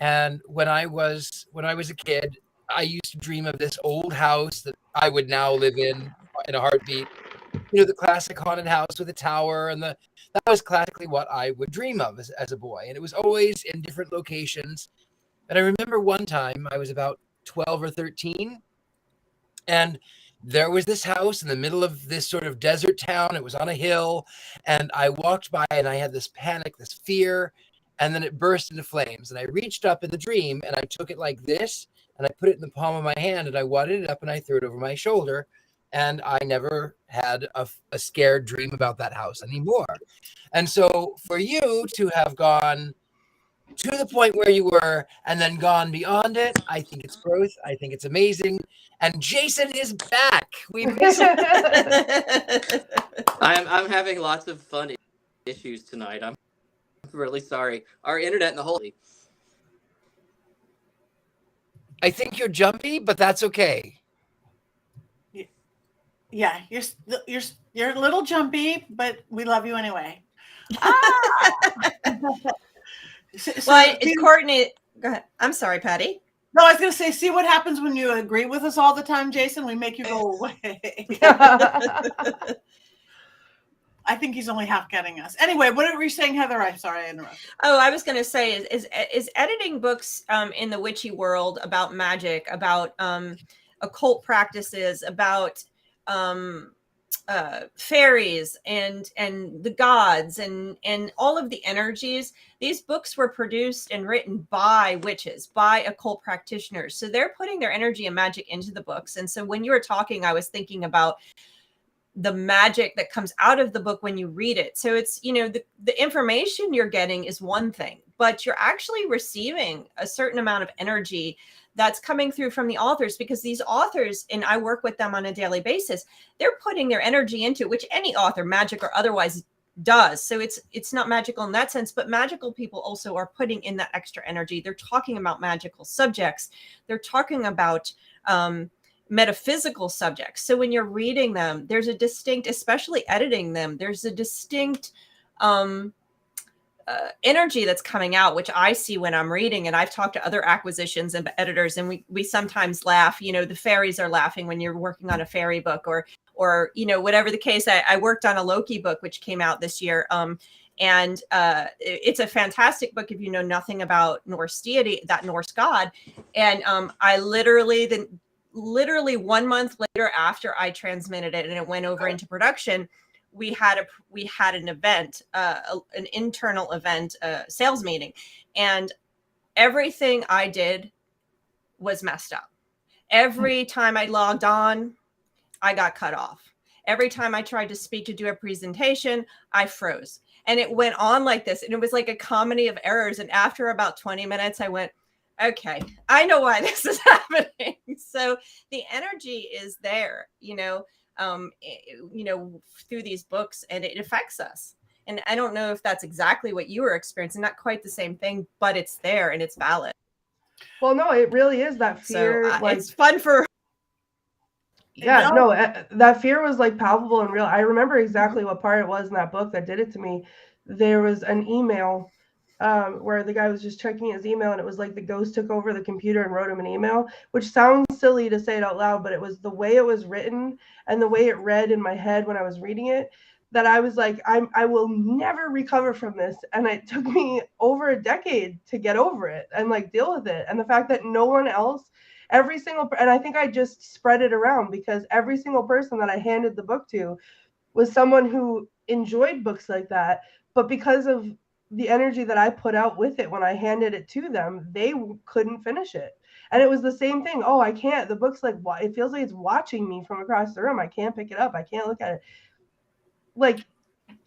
And when I was a kid, I used to dream of this old house that I would now live in a heartbeat. You know, the classic haunted house with a tower, and that was classically what I would dream of as a boy. And it was always in different locations. And I remember one time I was about 12 or 13, and there was this house in the middle of this sort of desert town. It was on a hill, and I walked by and I had this panic, this fear, and then it burst into flames. And I reached up in the dream and I took it like this, and I put it in the palm of my hand, and I wadded it up and I threw it over my shoulder. And I never had a scared dream about that house anymore. And so for you to have gone to the point where you were and then gone beyond it, I think it's growth. I think it's amazing. And Jason is back. We miss him. I'm having lots of fun issues tonight. I'm really sorry. Our internet in the whole. I think you're jumpy, but that's okay. Yeah, you're a little jumpy, but we love you anyway. It's Courtney. Go ahead. I'm sorry, Patty. No, I was going to say, see what happens when you agree with us all the time, Jason? We make you go away. I think he's only half getting us. Anyway, what were you saying, Heather? I'm sorry, I interrupted. Oh, I was going to say, is editing books in the witchy world about magic, about occult practices, about fairies and the gods and all of the energies. These books were produced and written by witches, by occult practitioners. So they're putting their energy and magic into the books. And so when you were talking, I was thinking about the magic that comes out of the book when you read it. So it's, you know, the information you're getting is one thing, but you're actually receiving a certain amount of energy that's coming through from the authors, because these authors, and I work with them on a daily basis, they're putting their energy into it, which any author, magic or otherwise, does. So it's not magical in that sense, but magical people also are putting in that extra energy. They're talking about magical subjects. They're talking about metaphysical subjects. So when you're reading them, there's a distinct, especially editing them, there's a distinct energy that's coming out, which I see when I'm reading. And I've talked to other acquisitions and editors, and we sometimes laugh, you know, the fairies are laughing when you're working on a fairy book, or, you know, whatever the case. I worked on a Loki book, which came out this year. And it's a fantastic book if you know nothing about Norse deity, that Norse god. And I literally 1 month later, after I transmitted it and it went over into production, we had an event, an internal event, sales meeting, and everything I did was messed up. Every time I logged on, I got cut off. Every time I tried to speak to do a presentation, I froze. And it went on like this. And it was like a comedy of errors. And after about 20 minutes, I went, okay, I know why this is happening. So the energy is there, you know, through these books, and it affects us. And I don't know if that's exactly what you were experiencing, not quite the same thing, but it's there and it's valid. Well, no, it really is that fear. So it's fun for. Yeah, no, that fear was like palpable and real. I remember exactly what part it was in that book that did it to me. There was an email where the guy was just checking his email, and it was like the ghost took over the computer and wrote him an email, which sounds silly to say it out loud, but it was the way it was written and the way it read in my head when I was reading it that I was like, I will never recover from this. And it took me over a decade to get over it and like deal with it. And the fact that no one else, and I think I just spread it around because every single person that I handed the book to was someone who enjoyed books like that. But because of the energy that I put out with it when I handed it to them, they couldn't finish it. And it was the same thing. Oh, I can't. The book's like, it feels like it's watching me from across the room. I can't pick it up. I can't look at it. Like,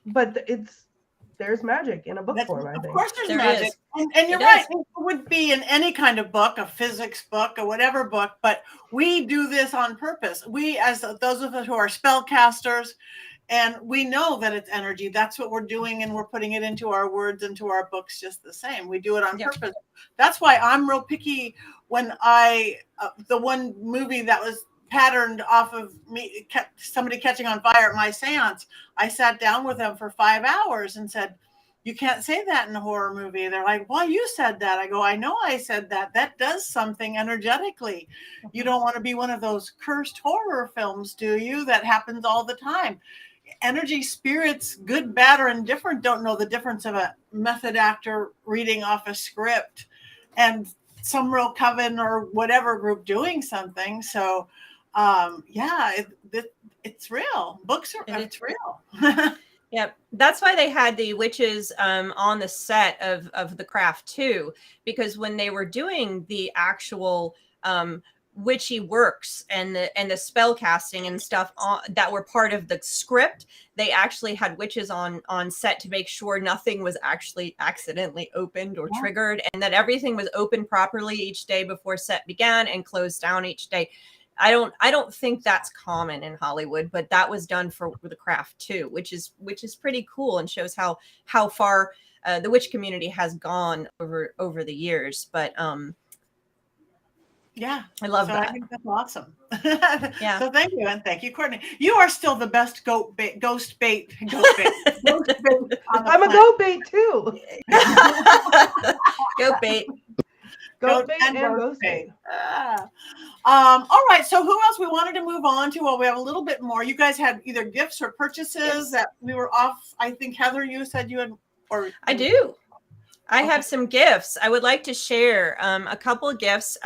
but there's magic in a book form, I think. Of course there's There magic. is. And you're right. It would be in any kind of book, a physics book or whatever book, but we do this on purpose. We, as those of us who are spellcasters, and we know that it's energy. That's what we're doing, and we're putting it into our words, into our books just the same. We do it on purpose. That's why I'm real picky when the one movie that was patterned off of me, somebody catching on fire at my seance, I sat down with them for 5 hours and said, you can't say that in a horror movie. They're like, well, you said that. I go, I know I said that. That does something energetically. You don't want to be one of those cursed horror films, do you? That happens all the time. Energy, spirits, good, bad, or indifferent, don't know the difference of a method actor reading off a script and some real coven or whatever group doing something. So it's real. Books are, it's real. Yep. That's why they had the witches on the set of the craft too, because when they were doing the actual witchy works and the spell casting and stuff that were part of the script, they actually had witches on set to make sure nothing was actually accidentally opened or triggered, and that everything was opened properly each day before set began and closed down each day. I don't think that's common in Hollywood, but that was done for the craft too, which is pretty cool and shows how far the witch community has gone over the years. But yeah, I love that. I think that's awesome. Yeah. So thank you, and thank you, Courtney. You are still the best ghost bait. Ghost bait. I'm a goat bait too. Goat bait. Goat bait and ghost bait. All right. So who else we wanted to move on to? Well, we have a little bit more. You guys had either gifts or purchases that we were off. I think Heather, you said you had, or I do. I have some gifts. I would like to share a couple of gifts.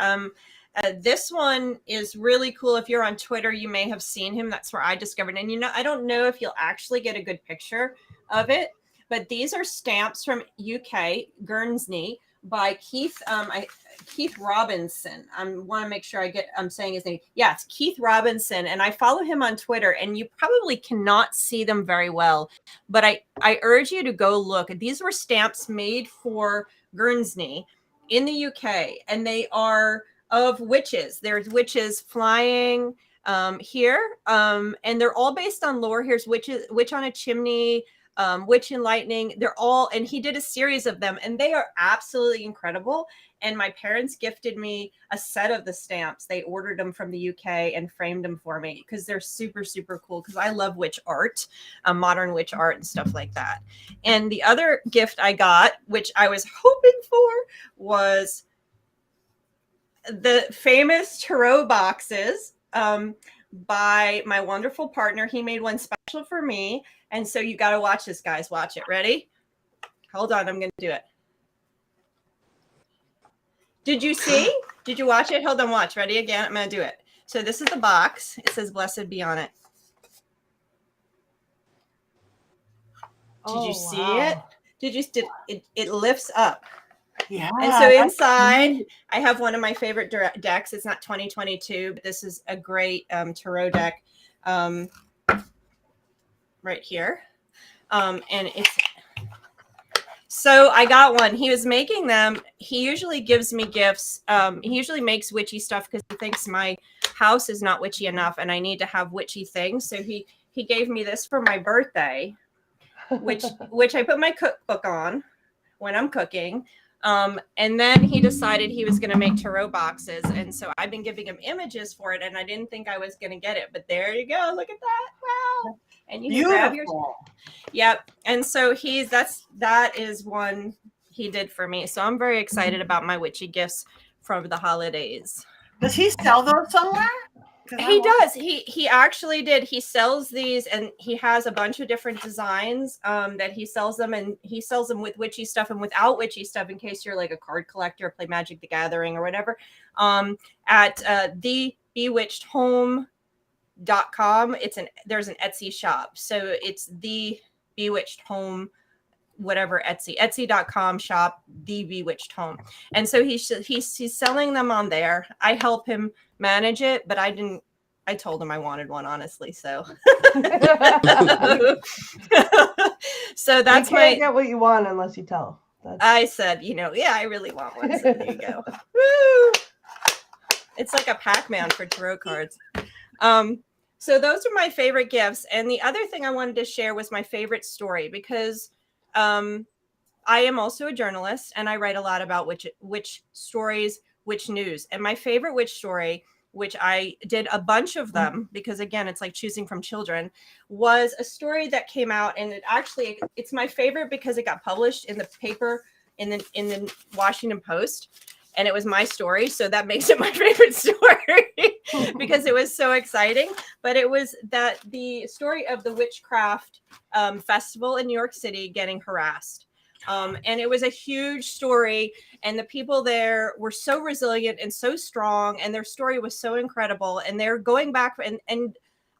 This one is really cool. If you're on Twitter, you may have seen him. That's where I discovered. And I don't know if you'll actually get a good picture of it, but these are stamps from UK, Guernsey, by Keith Robinson. I want to make sure I'm saying his name. Yeah, it's Keith Robinson, and I follow him on Twitter, and you probably cannot see them very well, but I urge you to go look. These were stamps made for Guernsey in the UK, and they are of witches. There's witches flying here, and they're all based on lore. Here's witch on a chimney, witch in lightning. They're all, and he did a series of them, and they are absolutely incredible. And my parents gifted me a set of the stamps. They ordered them from the UK and framed them for me because they're super, super cool. Because I love witch art, modern witch art and stuff like that. And the other gift I got, which I was hoping for, was the famous tarot boxes by my wonderful partner. He made one special for me. And so you got to watch this, guys. Watch it. Ready? Hold on. I'm going to do it. Did you see? Did you watch it? Hold on. Watch. Ready again? I'm going to do it. So this is the box. It says blessed be on it. Did you see it? It lifts up. Yeah. And so inside, I have one of my favorite decks. It's not 2022, but this is a great tarot deck right here. And it's, so I got one. He was making them. He usually gives me gifts. He usually makes witchy stuff because he thinks my house is not witchy enough and I need to have witchy things. So he gave me this for my birthday, which I put my cookbook on when I'm cooking. And then he decided he was going to make tarot boxes. And so I've been giving him images for it, and I didn't think I was going to get it, but there you go. Look at that. Wow. And you can grab your, yep. And so that is one he did for me. So I'm very excited about my witchy gifts from the holidays. Does he sell those somewhere? He does. He actually did. He sells these, and he has a bunch of different designs that he sells them, and he sells them with witchy stuff and without witchy stuff in case you're like a card collector, play Magic the Gathering or whatever. At thebewitchedhome.com, there's an Etsy shop. So it's the Bewitched Home, whatever, etsy.com shop, the Bewitched Home. And so he's selling them on there. I help him manage it, but I told him I wanted one, honestly. So so that's you can't get what you want unless you tell. I said, yeah, I really want one. So there you go. Woo! It's like a Pac-Man for tarot cards. So those are my favorite gifts. And the other thing I wanted to share was my favorite story, because I am also a journalist, and I write a lot about witch stories, witch news. And my favorite witch story, which I did a bunch of them, because again, it's like choosing from children, was a story that came out, and it's my favorite because it got published in the paper in the Washington Post, and it was my story. So that makes it my favorite story because it was so exciting. But it was the story of the witchcraft festival in New York City getting harassed. And it was a huge story, and the people there were so resilient and so strong, and their story was so incredible. And they're going back, and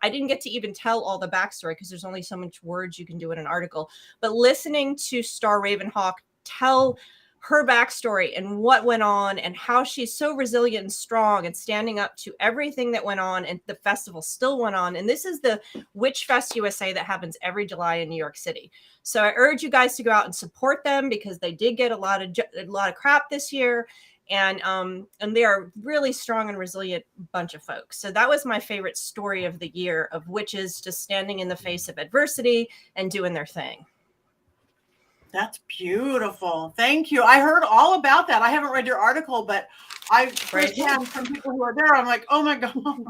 I didn't get to even tell all the backstory because there's only so much words you can do in an article. But listening to Star Ravenhawk tell her backstory and what went on and how she's so resilient and strong and standing up to everything that went on, and the festival still went on. And this is the Witch Fest USA that happens every July in New York City. So I urge you guys to go out and support them, because they did get a lot of crap this year, and they are really strong and resilient bunch of folks. So that was my favorite story of the year, of witches just standing in the face of adversity and doing their thing. That's beautiful. Thank you. I heard all about that. I haven't read your article, but I firsthand from people who are there, I'm like, oh my God. Oh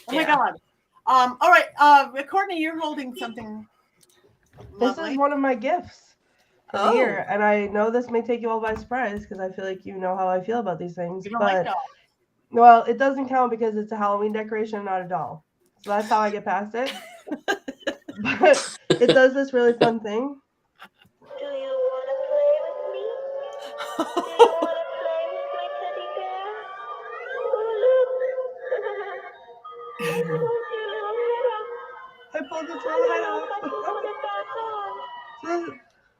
my God. All right. Courtney, you're holding something. This is one of my gifts for the year. And I know this may take you all by surprise, because I feel like you know how I feel about these things. You don't like dolls. Well, it doesn't count because it's a Halloween decoration, not a doll. So that's how I get past it. But it does this really fun thing. Do you want to play with me? Do you want to play with my teddy bear? I pulled this one out.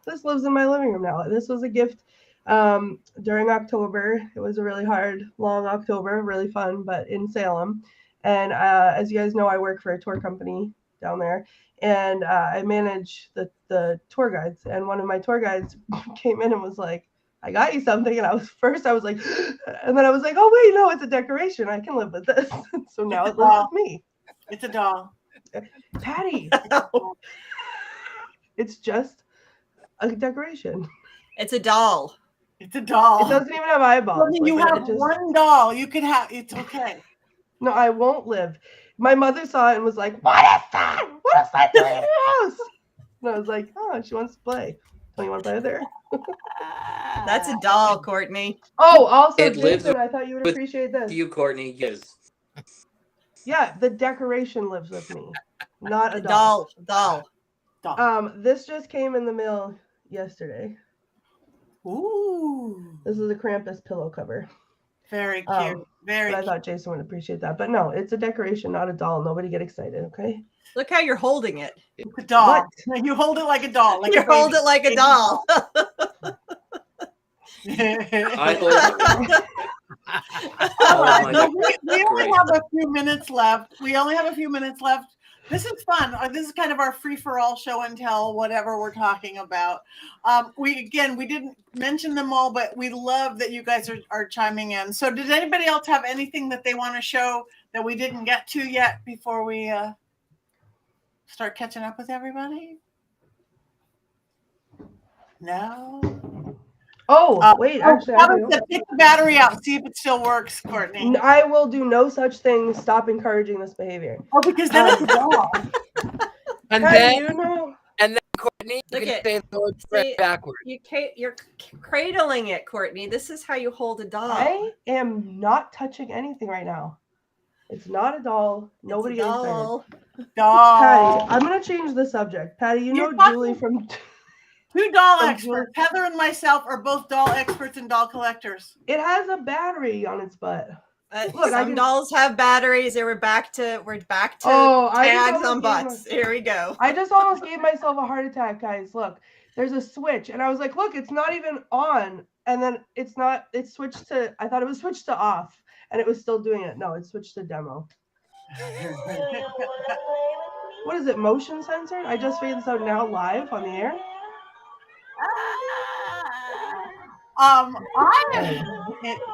This lives in my living room now. This was a gift during October. It was a really hard, long October, really fun, but in Salem. And as you guys know, I work for a tour company down there, and I manage the tour guides. And one of my tour guides came in and was like, I got you something. And I was like, and then I was like, oh wait, no, it's a decoration. I can live with this. So now it lives with me. It's a doll. Patty. It's just a decoration. It's a doll. It's a doll. It doesn't even have eyeballs. Well, you have one doll. You could have. It's okay. No, I won't live. My mother saw it and was like, what is that? What is that doing in your house? And I was like, oh, she wants to play. Don't you want to play with her? That's a doll, Courtney. Oh, also, It lives Jason, I thought you would with appreciate this. You, Courtney, yes. Yeah, the decoration lives with me, not a doll. Doll. This just came in the mail yesterday. Ooh. This is a Krampus pillow cover. Very cute. Very I cute. thought Jason would appreciate that. But no, it's a decoration, not a doll. Nobody get excited, okay? Look how you're holding it. It's a doll. You hold it like a doll. You hold it like a doll. I hold it. All right. my So God. we only have a few minutes left. This is fun. This is kind of our free-for-all show and tell, whatever we're talking about. We didn't mention them all, but we love that you guys are chiming in. So did anybody else have anything that they want to show that we didn't get to yet before we start catching up with everybody? No? Wait, actually, I Robert do. said, take the battery out, see if it still works, Courtney. I will do no such thing. Stop encouraging this behavior. Oh, because then it's a dog. And Patty, then, you know, Courtney, you Look can at- say the Lord's Prayer See, backwards. You're cradling it, Courtney. This is how you hold a doll. I am not touching anything right now. It's not a doll. Nobody It's a get excited. doll. Dog. Patty, I'm gonna change the subject. Patty, you You're know talking- Julie from. Two doll From experts. Heather and myself are both doll experts and doll collectors. It has a battery on its butt. Look, Some dolls have batteries. We're back to Oh, I just tags on almost gave butts. Here we go. I just almost gave myself a heart attack, guys. Look, there's a switch, and I was like, look, it's not even on, and then it's not. It switched to. I thought it was switched to off, and it was still doing it. No, it switched to demo. What is it? Motion censored? I just figured this out now live on the air.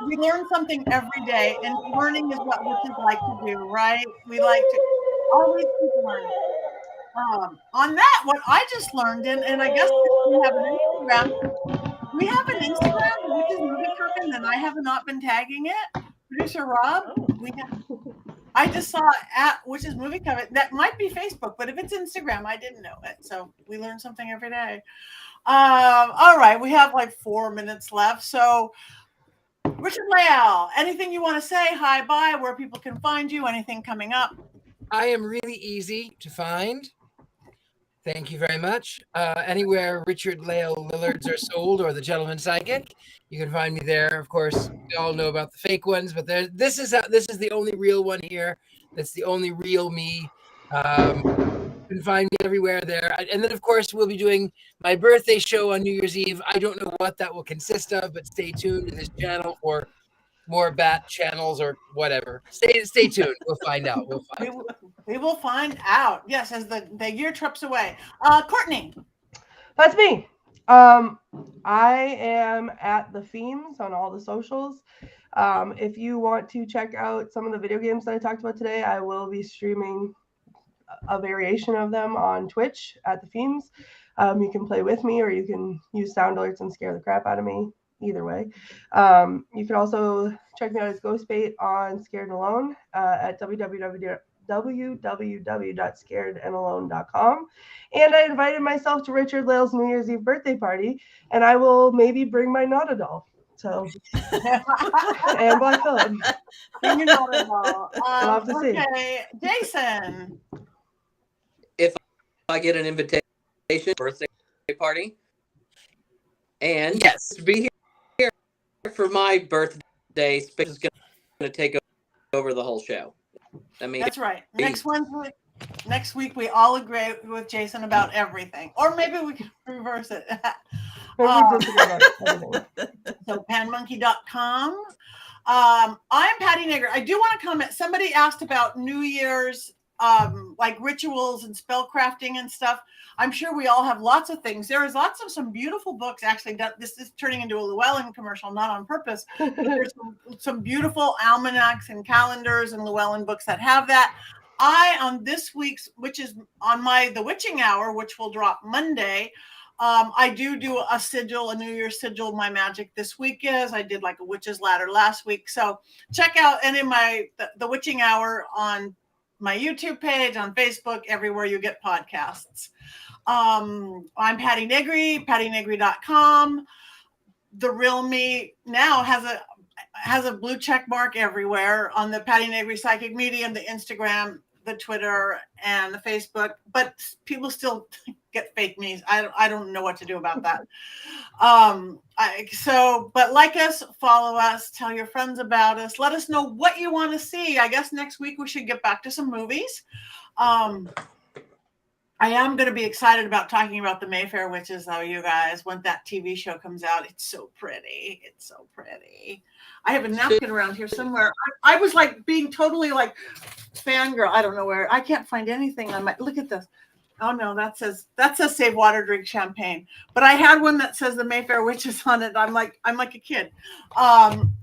We learn something every day, and learning is what witches like to do, right? We like to always keep learning. On that, what I just learned, and I guess we have an Instagram, which is Movie Coven, and I have not been tagging it. Producer Rob, I just saw which is Movie Coven. That might be Facebook, but if it's Instagram, I didn't know it. So we learn something every day. All right, we have like 4 minutes left. So Richard-Lael, anything you want to say? Hi, bye, where people can find you, anything coming up? I am really easy to find. Thank you very much. Anywhere Richard-Lael Lillards are sold, or the Gentleman Psychic, you can find me there. Of course, we all know about the fake ones, but this is the only real one here. That's the only real me. You can find me everywhere there. And then, of course, we'll be doing my birthday show on New Year's Eve. I don't know what that will consist of, but stay tuned to this channel for more bat channels or whatever. Stay tuned. We'll find out. We will find out. Yes, as the year trips away. Courtney. That's me. I am at the themes on all the socials. If you want to check out some of the video games that I talked about today, I will be streaming a variation of them on Twitch at the themes. You can play with me, or you can use sound alerts and scare the crap out of me. Either way. You can also check me out as Ghostbait on Scared and Alone at www.scaredandalone.com. And I invited myself to Richard-Lael's New Year's Eve birthday party, and I will maybe bring my Nada doll. So, and Black Phillip. Bring your Nada doll. We'll have to see. Okay, Jason. If I get an invitation birthday party, and yes, to be here for my birthday, Space is going to take over the whole show. I mean, That's right. Next week we all agree with Jason about everything, or maybe we can reverse it. So panmonkey.com. I'm Patti Negri. I do want to comment. Somebody asked about New Year's like rituals and spell crafting and stuff. I'm sure we all have lots of things. There is lots of some beautiful books. Actually, this is turning into a Llewellyn commercial, not on purpose. But there's some beautiful almanacs and calendars and Llewellyn books that have that. On this week's, which is on the Witching Hour, which will drop Monday, I do a sigil, a New Year's sigil. My magic this week is I did like a witch's ladder last week. So check out any of the Witching Hour on my YouTube page, on Facebook, everywhere you get podcasts. I'm Patti Negri, pattinegri.com. The Real Me now has a blue check mark everywhere on the Patti Negri Psychic Medium, the Instagram, the Twitter, and the Facebook. But people still get fake me's. I don't know what to do about that. But like us, follow us, tell your friends about us. Let us know what you want to see. I guess next week we should get back to some movies. I am going to be excited about talking about the Mayfair Witches, though, you guys. When that TV show comes out, it's so pretty. It's so pretty. I have a napkin around here somewhere. I was like being totally like fangirl. I don't know where. I can't find anything on my. Look at this. Oh no, that says save water, drink champagne. But I had one that says the Mayfair Witches on it. I'm like a kid.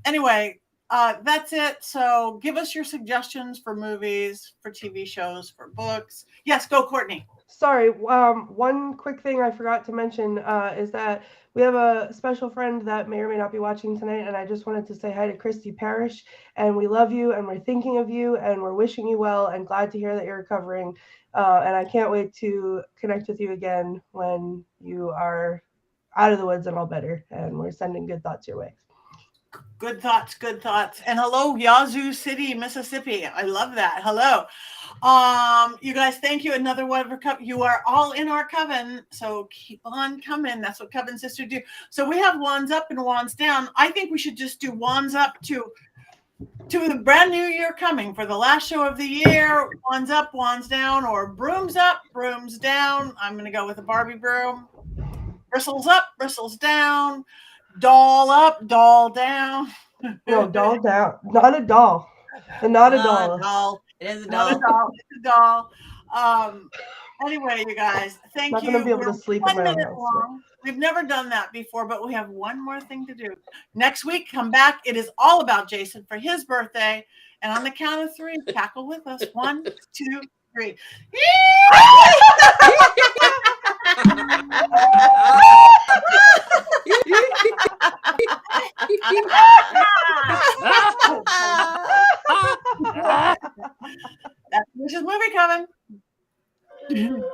Anyway, That's it. So give us your suggestions for movies, for TV shows, for books. Yes, go, Courtney. Sorry, one quick thing I forgot to mention is that we have a special friend that may or may not be watching tonight, and I just wanted to say hi to Christy Parrish, and we love you, and we're thinking of you, and we're wishing you well, and glad to hear that you're recovering, and I can't wait to connect with you again when you are out of the woods and all better, and we're sending good thoughts your way. Good thoughts, good thoughts. And hello, Yazoo City, Mississippi. I love that. Hello. You guys, thank you. Another one for Coven. You are all in our Coven, so keep on coming. That's what Coven sisters do. So we have wands up and wands down. I think we should just do wands up to the brand new year coming for the last show of the year. Wands up, wands down, or brooms up, brooms down. I'm going to go with a Barbie broom. Bristles up, bristles down. Doll up, doll down. No, doll down. Not a doll. Not a doll. Doll. It is a Not doll. a doll. It's a doll. Anyway, you guys, thank Not you. gonna be able We're to sleep in 1 my own minute house. long. We've never done that before, but we have one more thing to do. Next week, come back. It is all about Jason for his birthday. And on the count of 3, cackle with us. 1, 2, 3. That's Witch's Movie Coven. Do you